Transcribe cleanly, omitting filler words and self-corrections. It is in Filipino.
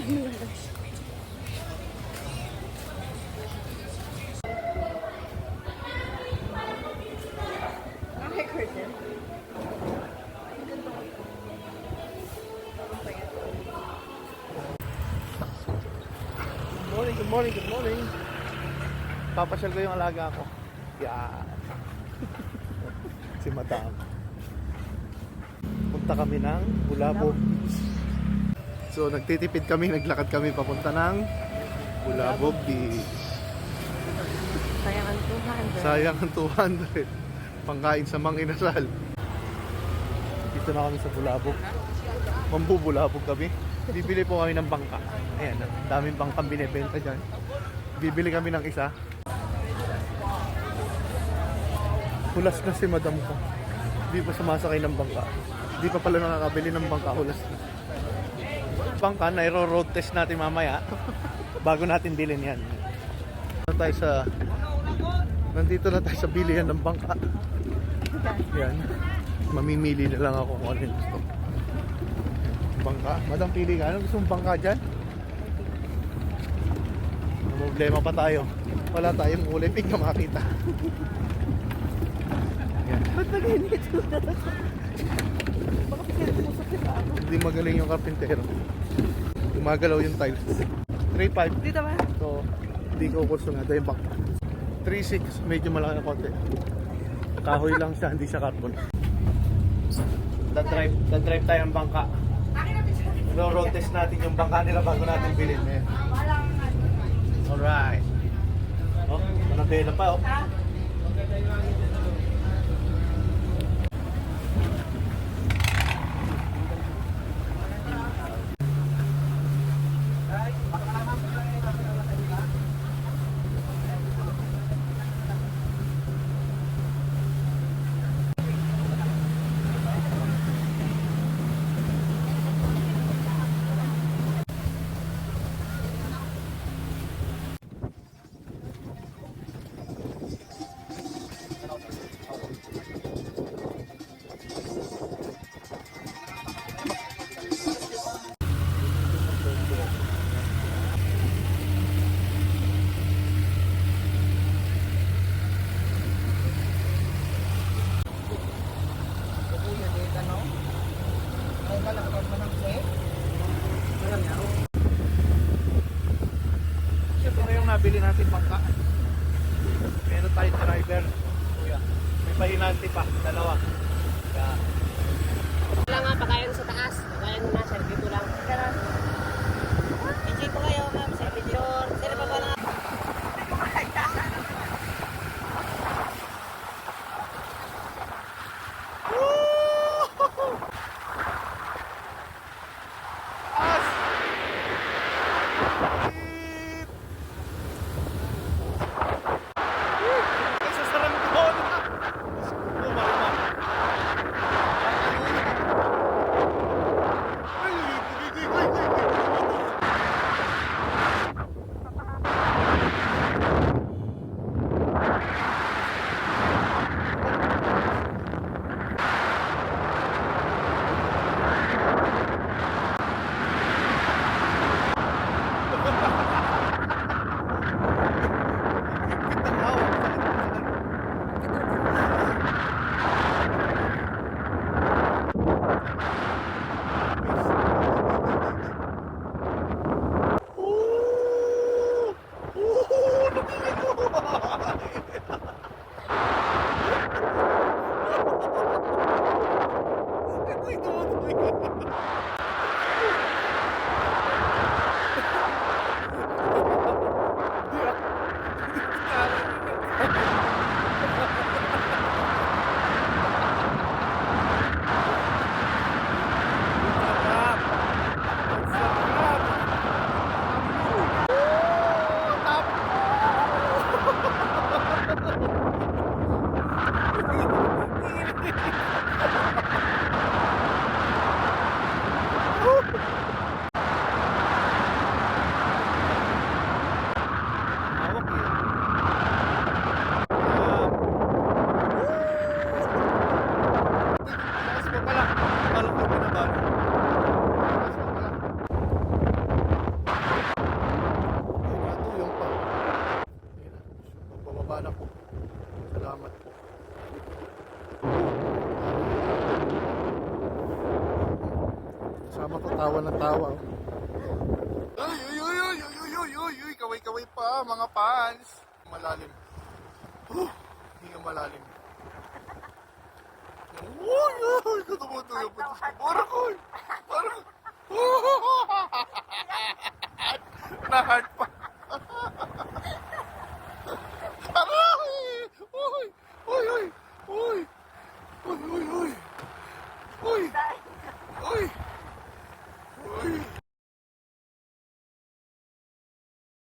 Good morning, good morning. Papasyal ko yung alaga ko. Yan. Si Madam. Punta kami ng Bulabog Beach. So nagtitipid kami, naglakad kami papunta ng Bulabog Beach. Sayang ang 200. Sayang ang 200. Pangkain sa Mang Inasal. Dito na kami sa Bulabog. Mambubulabog kami. Bibili po kami ng bangka. Ayan, daming bangkang binibenta dyan. Bibili kami ng isa. Hulas na si madam ko. Hindi pa sumasakay ng bangka. Hindi pa pala nakakabili ng bangka. Hulas na. Bangka na i-road test natin mamaya. Bago natin bilhin yan. Nandito na tayo sa bilihan ng bangka. Yan. Mamimili na lang ako kung ano yung gusto. Bangka? Madam, pili ka. Ano gusto mong bangka dyan? Problema pa tayo. Wala tayong kulay pink na makita. Yan. Ba't nag-init ko na? Baka pinagmusok nila ako. Hindi magaling yung karpintero. Gumagalaw yung tiles. 3.5. Dito ba? So, hindi ko kurso nga. Dahil bangka. 3.6. Medyo malaki na konti. Kahoy lang siya, hindi siya carbon. Da-drive tayo ng bangka. Road test natin yung bangka nila bago natin bilhin. Alright. Oh, manabela pa oh. Ito na yung nabili natin bangka. Meron tayong driver. Kuya. May pahinanti pa. Dalawa. Kaya. Wala nga, pakayan sa taas. Pakayan na, servito lang. Enjoy po kayo, ma'am. Servito. Sino pa ba na? Ay, matatawa ng tawa. Oh. Ay, ay, ay, ay, ay, ay, ay, ay, ay, kaway-kaway pa, mga fans. Malalim. Hinga malalim. Uy, uy, katumutuyo po. Parang, parang. Na-heart